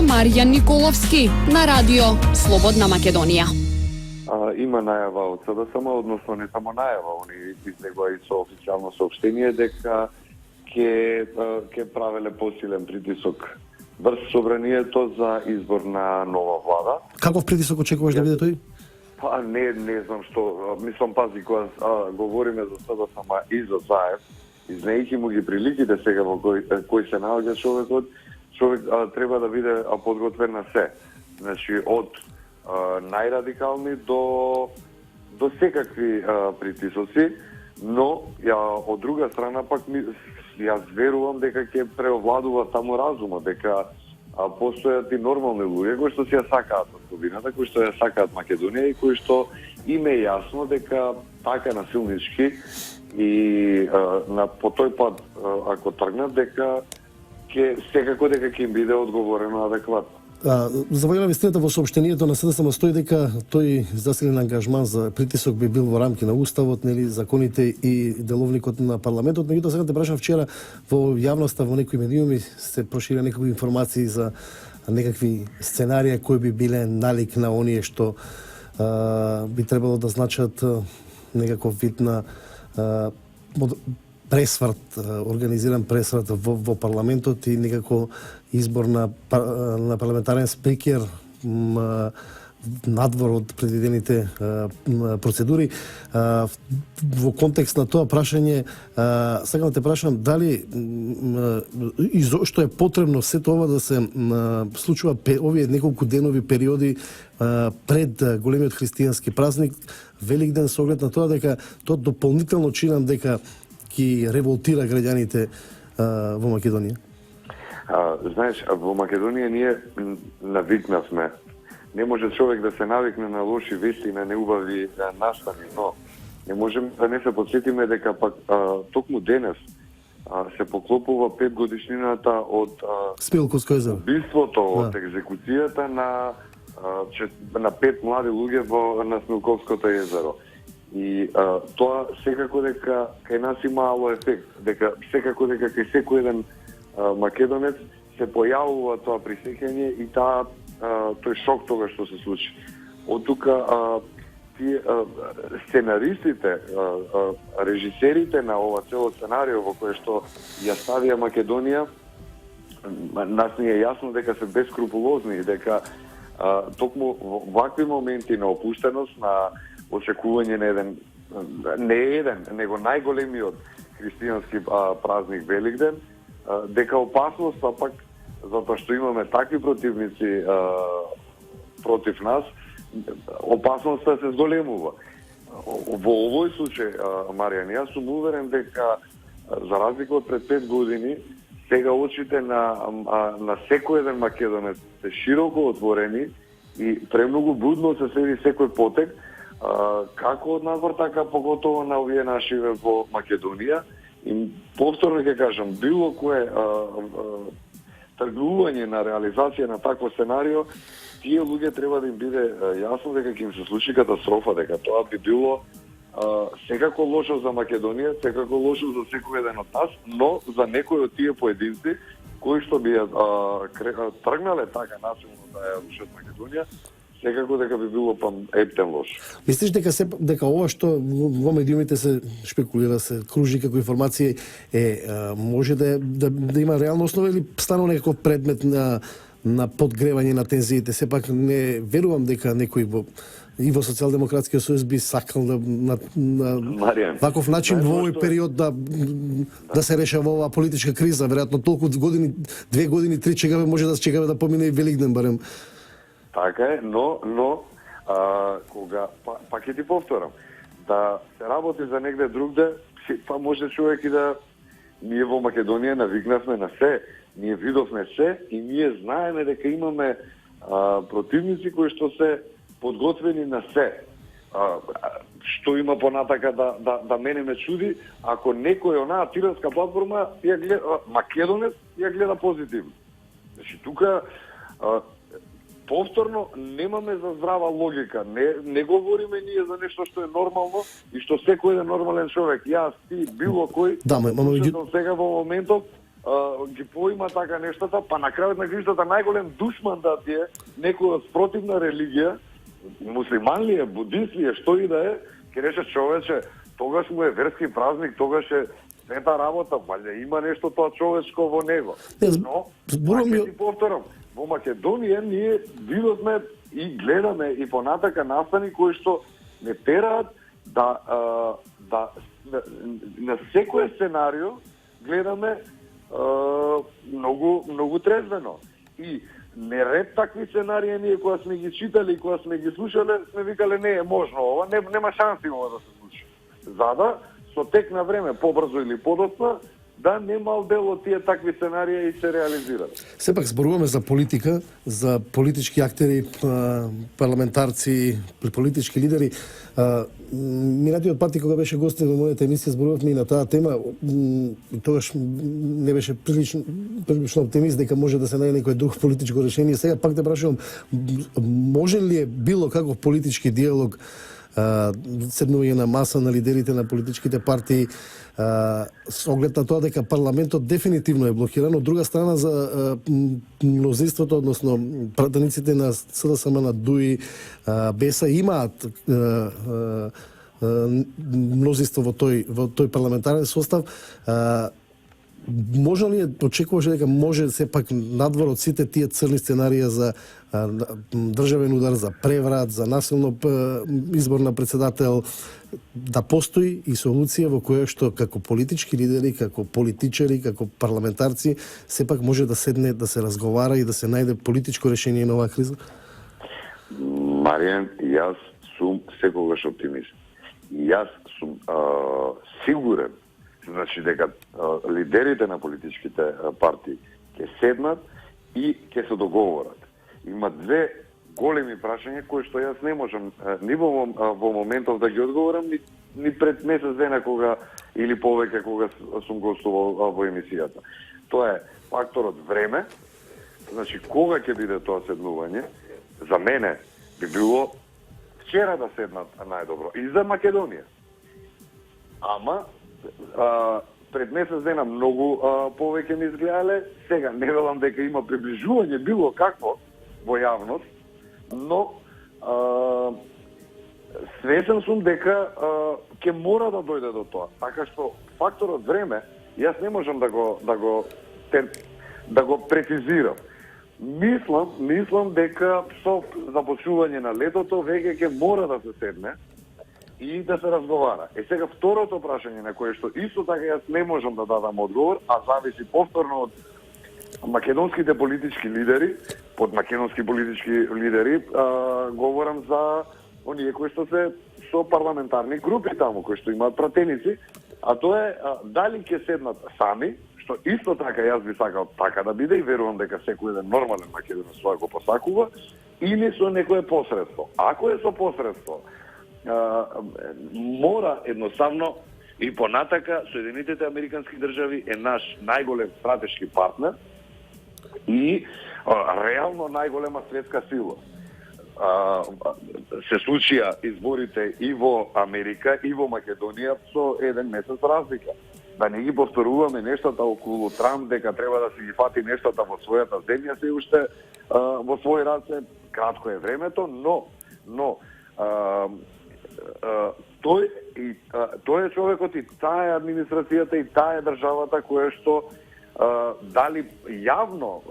Маријан Николовски на радио Слободна Македонија. Има најава од СДСМ, односно не само најава, они излегува и со официјално соопштение дека ќе правеле посилен притисок врз собранието за избор на нова влада. Каков притисок очекуваш да биде тој? Па не знам што, мислам, пази, кога говориме за СДСМ и за ЗАЕВ, знаејќи му ги приликите сега во кој се наоѓа човек треба да биде подготвен на се. Значи, од најрадикални до секакви притисоци, но од друга страна пак јас верувам дека ќе преовладува таму разумот, дека постојат и нормални луѓе кои што си ја сакаат слободината, кои што ја сакаат Македонија и кои што им е јасно дека така насилнички и по тој пат ако тргнат дека секако дека ќе им биде одговорено адекватно. За во вистината во соопштението на СДСМ стои дека тој засилен ангажман за притисок би бил во рамки на уставот, нели, законите и деловникот на парламентот. Меѓутоа сега те прашам, вчера во јавноста во некои медиуми се проширија некои информации за некакви сценарија кои би биле налик на оние што би требало да значат некаков вид на пресврт, организиран пресврт во парламентот и некако избор на парламентарен спикер надвор од предвидените процедури. Во контекст на тоа прашање, сакам да те прашам дали и зошто е потребно се тоа да се случува овие неколку денови периоди пред големиот христијански празник Великден, со оглед на тоа дека тоа дополнително чинам дека ги револтира граѓаните во Македонија? Знаеш, во Македонија ние навикнавме. Не може човек да се навикне на лоши вести, на неубави настани, но не можеме да не се подсетиме дека пак токму денес се поклопува 5 годишнината од Смилковско езеро. Убиството, од екзекуцијата на 5 млади луѓе на Смилковското езеро. И тоа секако дека кај нас има ало ефект, дека секако дека кај секој еден македонец се појавува тоа присеќање и тој шок тога што се случи. Од тука тие сценаристите, режисерите на ова цело сценарио во кое што ја ставија Македонија, нас ни е јасно дека се бескрупулозни и дека токму во вакви моменти на опуштеност, на очекување на него најголемиот христијански празник Великден, дека опасноста пак, затоа што имаме такви противници против нас, опасноста се зголемува. Во овој случај, Маријан, јас сум уверен дека, за разлика од пред 5 години, сега очите на секој еден македонец се широко отворени и премногу будно се следи секој потек, како од надвор, така поготово на овие наши во Македонија. И повторно ќе кажам, било кое тргнување на реализација на такво сценарио, тие луѓе треба да им биде јасно дека ќе им се случи катастрофа, дека тоа би било секако лошо за Македонија, секако лошо за секој еден од нас, но за некој од тие поединци кои што би тргнале така насилно да ја рушат Македонија, секако дека би било ептен лош. Мислиш дека ова што во медиумите се шпекулира, се кружи како информација може да има реална основа или станува некаков предмет на подгревање на тензиите? Сепак не верувам дека некој и во Социјалдемократскиот сојуз би сакал на ваков начин во овој период да се решава оваа политичка криза. Веројатно толку години, 2 години, 3 чекаме, може да чекаме да помине и Великден барем. Така е, но кога пак ќе ти повторам, да се работи за негде другде, па може човек и да ние во Македонија навикнавме на се, ние видовме се и ние знаеме дека имаме противници кои што се подготвени на се. Што има понатака да мене ме чуди, ако некој онаа тиранска платформа ја гледа, македонец ја гледа позитивно. Значи тука повторно немаме за здрава логика. Не говориме ние за нешто што е нормално и што секој еден нормален човек, јас, ти, било кој, сега во моментот ги поима така нештата, па на крајот на краиштата најголем душман да ти е некој од спротивна религија, муслиман ли е, будист ли е, што и да е, ќе рече човече, тогаш му е верски празник, тогаш е света работа, валја има нешто тоа човечко во него. Но, ќе ти повторам, во Македонија ние видовме и гледаме и понатака настани кои што не тераат на секој сценарио гледаме многу трезвено. И неред такви сценарии ние кога сме ги читали и кога сме ги слушале, сме викале не е можно ова, нема шанси ова да се случи. За со тек на време, побрзо или подоцна, да немал дел од тие такви сценарии и се реализираат. Сепак зборуваме за политика, за политички актери, парламентарци, политички лидери. Минатиот пат кога беше гостин во мојата емисија зборувавме и на таа тема, и тогаш не беше прилично оптимист дека може да се најде некој друг политичко решение. Сега пак те прашувам, може ли е било каков политички диалог, седнување на маса на лидерите на политичките партии, с оглед на тоа дека парламентот дефинитивно е блокиран, од друга страна за мнозинството, односно пратениците на СДСМ, на ДУИ, БЕСА имаат мнозинство во тој парламентарен состав. Може ли очекуваше дека може сепак надвор од сите тие црни сценарија за државен удар, за преврат, за насилно избор на председател, да постои и солуција во која што како политички лидери, како политичари, како парламентарци сепак може да седне, да се разговара и да се најде политичко решение на оваа криза? Маријан, јас сум секогаш оптимист. Јас сум сигурен, значи дека лидерите на политичките партии ќе седнат и ќе се договорат. Има две големи прашања кои што јас не можам ни во моментов да ги одговорам, ни пред месец дена кога или повеќе кога сум гостувал во емисијата. Тоа е факторот време, значи кога ќе биде тоа седнување. За мене би било вчера да седнат најдобро и за Македонија. Ама пред месец дена многу повеќе ми изгледале, сега не велам дека има приближување било какво во јавност, но свесен сум дека ќе мора да дојде до тоа. Така што факторот време, јас не можам да го прецизирам. Мислам дека со започнување на летото веќе ќе мора да се седне и да се разговара. Сега второто прашање на кое што исто така јас не можам да дадам одговор, а зависи повторно од македонските политички лидери. Под македонски политички лидери говорам за оние кои што се со парламентарни групи таму, кои што имаат пратеници, а тоа е дали ќе седнат сами, што исто така јас би сакал така да биде и верувам дека секој еден нормален македонец тоа го посакува, или со некое посредство. Ако е со посредство, мора едноставно и понатака Соединетите Американски држави е наш најголем стратешки партнер и реално најголема светска сила. Се случија изборите и во Америка и во Македонија со еден месец разлика. Да не ги повторуваме нештата околу Трамп дека треба да се ги фати нештата во својата земја, се уште во свој раце, кратко е времето, но тој е човекот и таа е администрацијата и таа е државата која што дали јавно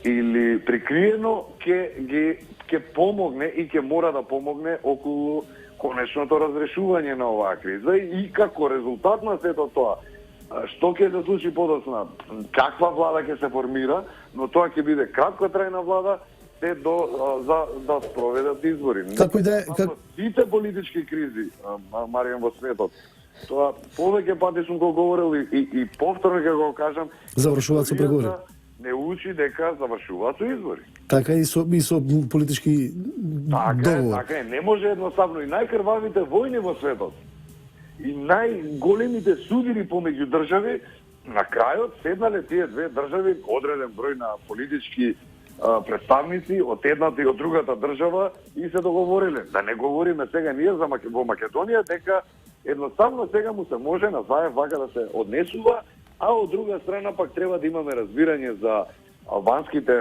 или прикриено ќе помогне и ќе мора да помогне околу конечното разрешување на оваа криза и како резултат на сето тоа што ќе се случи подоцна, каква влада ќе се формира, но тоа ќе биде краткотрајна влада за да спроведат избори. Како и да е, сите политички кризи, Маријан, во светот, тоа повеќе пати сум го говорил и повторно ќе го кажам, завршуваат со преговори. Не учи дека завршуваат со избори. Така и со политички договор. Така е, не може едноставно и најкрвавите војни во светот и најголемите судири помеѓу држави, на крајот седнале тие две држави, одреден број на политички представници од едната и од другата држава и се договориле. Да не говориме сега ние за во Македонија дека едноставно сега му се може на заев вака да се однесува а од друга страна пак треба да имаме разбирање за албанските,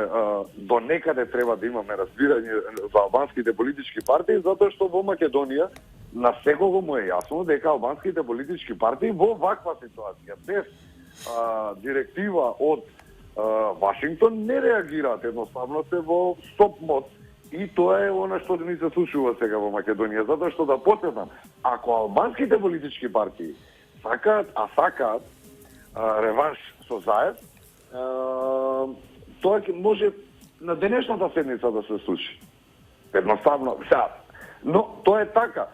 до некаде треба да имаме разбирање за албанските политички партии, затоа што во Македонија на секого му е јасно дека албанските политички партии во ваква ситуација, без директива од Вашингтон, не реагираат, едноставно се во стоп мод. И тоа е она што ни се случува сега во Македонија, затоа што да потврдам, ако албанските политички партии сакаат реванш со Заев, тоа ќе може на денешната седница да се случи. Едноставно, сега, но тоа е така.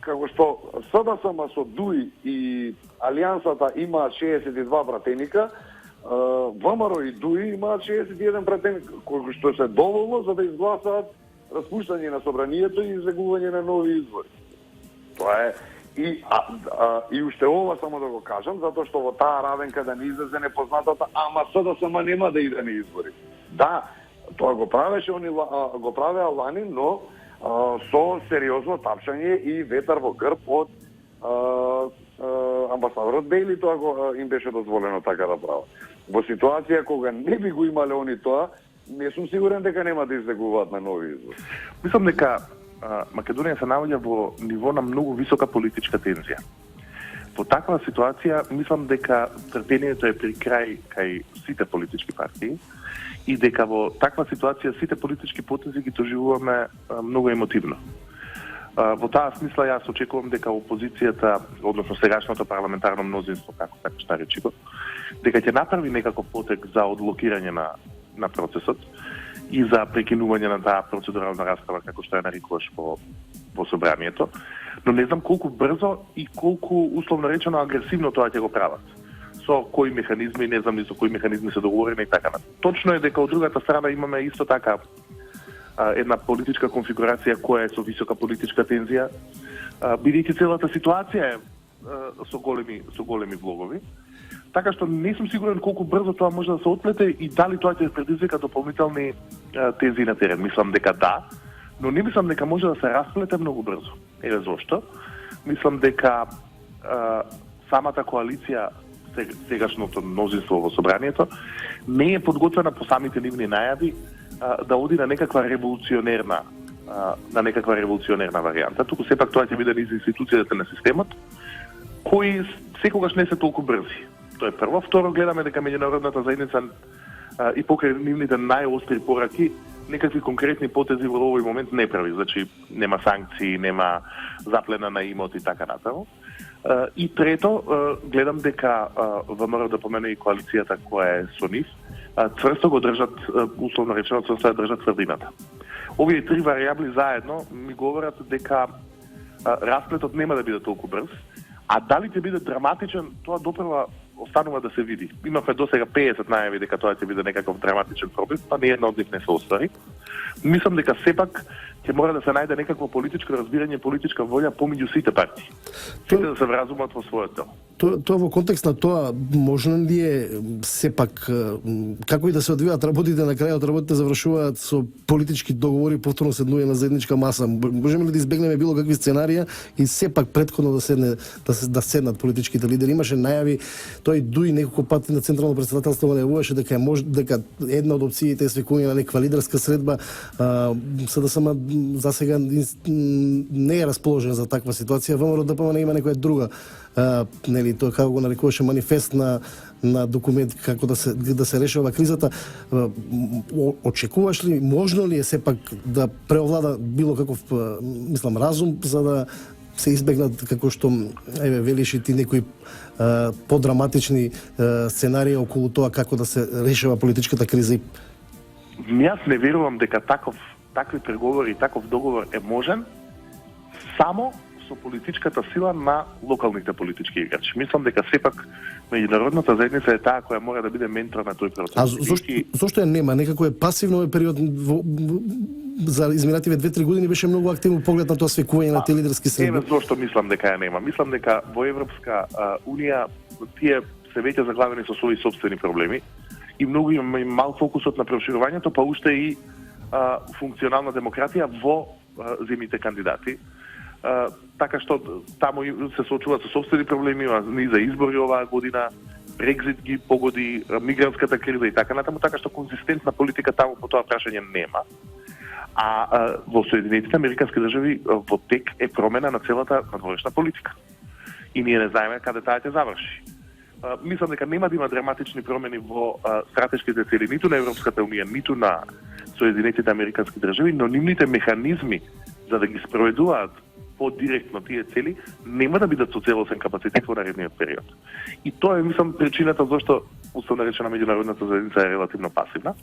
Како што СДСМ со ДУИ и Алијансата имаат 62 пратеника, ВМРО и ДУИ имаат 61 пратеник, кои што се доволно за да изгласаат распуштање на собранието и излегување на нови избори. Тоа е и уште ова само да го кажам, затоа што во таа равенка да не излезе непознатата, ама СДСМ нема да иде на избори. Да, тоа го правеше го правеа лани, но со сериозно тапшање и ветар во грб од амбасадорот Бейли, тоа им беше дозволено така да прават. Во ситуација кога не би го имале они тоа, не сум сигурен дека нема да излегуваат на нови избори. Мислам дека Македонија се наоѓа во ниво на многу висока политичка тензија. Во таква ситуација, мислам дека трпението е при крај кај сите политички партии и дека во таква ситуација сите политички потези ги доживуваме многу емотивно. Во таа смисла јас очекувам дека опозицијата, односно сегашното парламентарно мнозинство, како што речи го, дека ќе направи некаков потек за одлокирање на процесот и за прекинување на таа процедурална расправа, како што ја нарекуваш во собранието, но не знам колку брзо и колку условно речено агресивно тоа ќе го прават. Со кои механизми, не знам ни со кои механизми се договорени и така натаму. Точно е дека од другата страна имаме исто така една политичка конфигурација која е со висока политичка тензија, бидејќи целата ситуација е со големи влогови. Така што не сум сигурен колку брзо тоа може да се отплете и дали тоа ќе предизвика дополнителни тензии на терен. Мислам дека да, но не мислам дека може да се расплете многу брзо. Еве зошто. Мислам дека самата коалиција, сегашното мнозинство во собранието, не е подготвена по самите нивни најави да оди на некаква револуционерна варијанта. Туку сепак тоа ќе биде низ институцијата на системот, кои секогаш не се толку брзи. Тоа е прво. Второ, гледаме дека меѓународната заедница и покрај нивните најостри пораки некакви конкретни потези во овој момент не прави. Значи, нема санкции, нема заплена на имот и така натаму. И трето, гледам дека ВМРО да помене и коалицијата која е со нив, цврсто го држат, условно речено, цврсто ја држат тврдината. Овие три варијабли заедно ми говорат дека расплетот нема да биде толку брз, а дали ќе биде драматичен, тоа допрва останува да се види. Имавме досега 50 најави дека тоа ќе биде некаков драматичен пробив, па ниедна од нив не се оствари. Мислам дека сепак ќе мора да се најде некакво политичко разбирање, политичка волја помеѓу сите партии. Сите да се вразумат во својот дел. Тоа во контекст на тоа, можно ли е сепак, како и да се одвијаат работите, на крајот работите завршуваат со политички договори, повторно седнување на заедничка маса. Можеме ли да избегнеме било какви сценарија и сепак претходно да седнат политичките лидери? Имаше најави, тој ДУИ неколку пати на Централно претседателство најавуваше дека една од опциите е свикување на некаква лидерска средба. СДСМ за сега не е расположен за таква ситуација. ВМРО ДПМН има некоја друга, нели, тоа како го нарекуваше манифест на документ како да се решава кризата. Очекуваш ли, можно ли е сепак да преовлада било каков, мислам, разум за да се избегнат, како што велиш и ти, некои подраматични сценарии околу тоа како да се решава политичката криза? Јас не верувам дека такви преговори и таков договор е можен само со политичката сила на локалните политички играчи. Мислам дека сепак меѓународната заедница е таа која мора да биде ментор на тој процес. А зошто ја нема? Некако е пасивно овој период за изминативе 2-3 години беше многу активно поглед на тоа свекување на тие лидерски средби. Еве зошто мислам дека ја нема. Мислам дека во Европска унија тие се веќе заглавени со своји сопствени проблеми и многу има мал фокусот на проширувањето, па уште и функционална демократија во земјите кандидати. така што таму се соочуваат со собствени проблеми, низа избори оваа година, Брекзит ги погоди, мигрантската криза и така натаму, така што конзистентна политика таму по тоа прашање нема. А во Соединетите Американски држави во тек е промена на целата надворешна политика. И ние не знаеме каде таа ќе заврши. Мислам дека нема да има драматични промени во стратешките цели ниту на Европската унија, ниту на Соединетите Американски држави, но нивните механизми за да ги спроведуваат по-директно тие цели нема да бидат со целосен капацитет во наредниот период. И тоа е, мислам, причината зашто условно речена меѓународната заедница е релативно пасивна.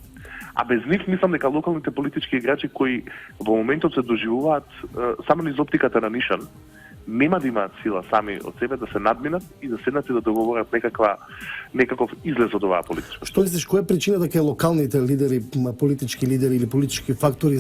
А без нив мислам дека локалните политички играчи кои во моментот се доживуваат само низ оптиката на нишан, нема да имаат сила сами од себе да се надминат и да седнат и да договорат некаков излез од оваа политичка. Што мислиш, која е причината кај локалните лидери, политички лидери или политички фактори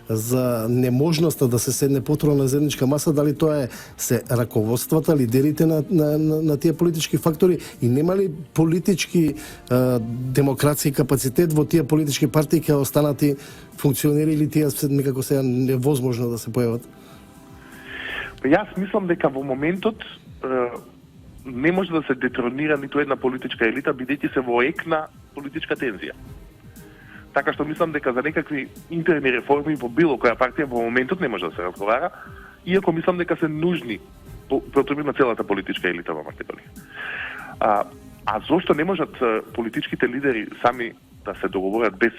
за неможноста да се седне потро на заедничка маса, дали тоа е се раководствата, лидерите на тие политички фактори и нема ли политички демокрација и капацитет во тие политички партии ќе останати функционери или тие некако се невозможно да се појават? Јас мислам дека во моментот не може да се детронира ниту една политичка елита, бидејќи се во ек на политичка тензија. Така што мислам дека за некакви интерни реформи во било која партија во моментот не може да се разговара, иако мислам дека се нужни потреби на целата политичка елита во Македонија. А зошто не можат политичките лидери сами да се договорат без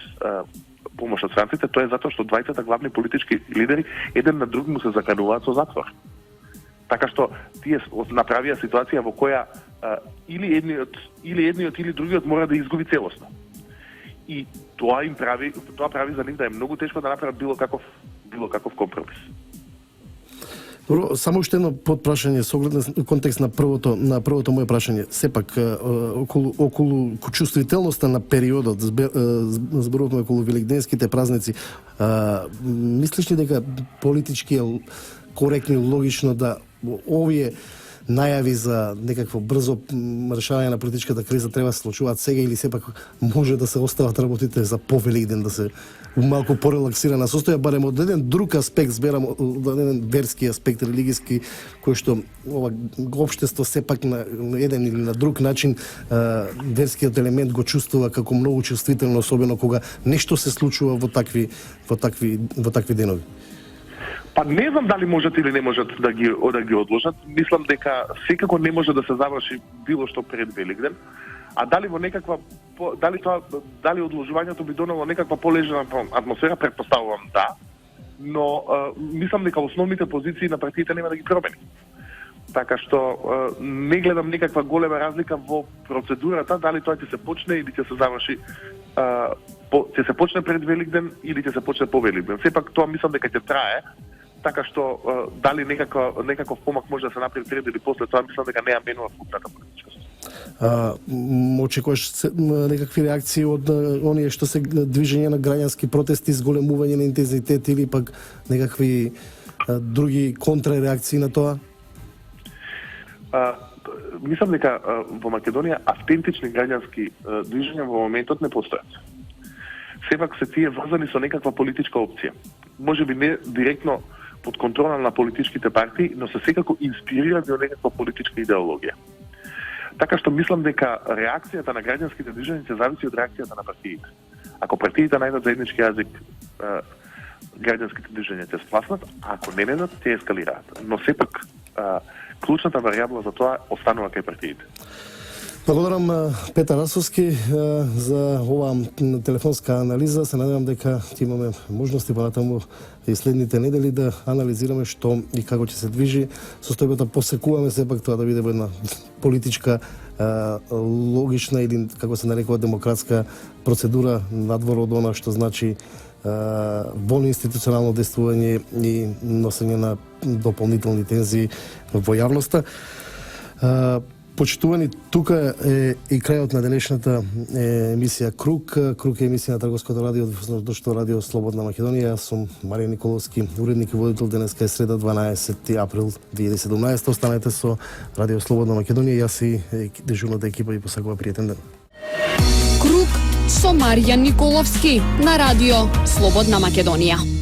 помош од странците? Тоа е затоа што двајцата главни политички лидери еден на друг му се закануваат со затвор. Така што тие направија ситуација во која или едниот или другиот мора да изгуби целосно. И тоа прави за нив да е многу тешко да направат било каков компромис. Добро, само уште едно подпрашање со оглед на контекст на првото мое прашање. Сепак околу чувствителноста на периодот, зборуваме околу великденските празници, мислиш ли дека политички е коректно и логично да овие најави за некакво брзо решавање на политичката криза треба да се случуваат сега или сепак може да се остават работите за повеликден, да се малку порелаксирана состоја, барем од еден друг аспект, зберам од еден верски аспект, религиски, кој што ова општество сепак на еден или на друг начин верскиот елемент го чувствува како многу чувствително, особено кога нешто се случува во такви денови. Па не знам дали можат или не можат да ги одложат. Мислам дека секако не може да се заврши било што пред Великден, а дали одложувањето би донело некаква полежна атмосфера, претпоставувам да, но мислам дека основните позиции на партиите нема да ги промени. Така што не гледам некаква голема разлика во процедурата, дали тоа ќе се почне или ќе се заврши ќе се почне пред Великден или ќе се почне по Великден. Сепак тоа мислам дека ќе трае, така што дали некаков помак може да се направи пред или после тоа, мислам дека не ја менува вкупната политичка система. Очекуваш некакви реакции од оние што се движење на граѓански протести, зголемување на интензитет или пак некакви други контрареакции на тоа? Мислам дека во Македонија автентични граѓански движења во моментот не постојат. Сепак се тие врзани со некаква политичка опција. Може би не директно под контрола на политичките партии, но се секако инспирирани од некаква политичка идеологија. Така што мислам дека реакцијата на граѓанските движења ќе зависи од реакцијата на партиите. Ако партиите најдат заеднички јазик, граѓанските движења ќе спласнат, а ако не најдат, ќе ескалираат. Но сепак клучната варијабла за тоа останува кај партиите. Благодарам Петар Расовски за оваа телефонска анализа. Се надевам дека ќе имаме можности понатаму и следните недели да анализираме што и како ќе се движи состојбата. Посекуваме сепак тоа да биде една политичка логична или како се нарекува демократска процедура надвор од она што значи волно институционално действување и носење на дополнителни тензии во јавноста. Почитувани, тука е и крајот на денешната емисија Круг. Круг е емисија на Трговското радио, Воздушното радио Слободна Македонија. Јас сум Маријан Николовски, уредник и водител. Денеска е среда, 12 април 2017. Останете со Радио Слободна Македонија. Јас и дежурната екипа ви посакува пријатен ден. Круг со Маријан Николовски на Радио Слободна Македонија.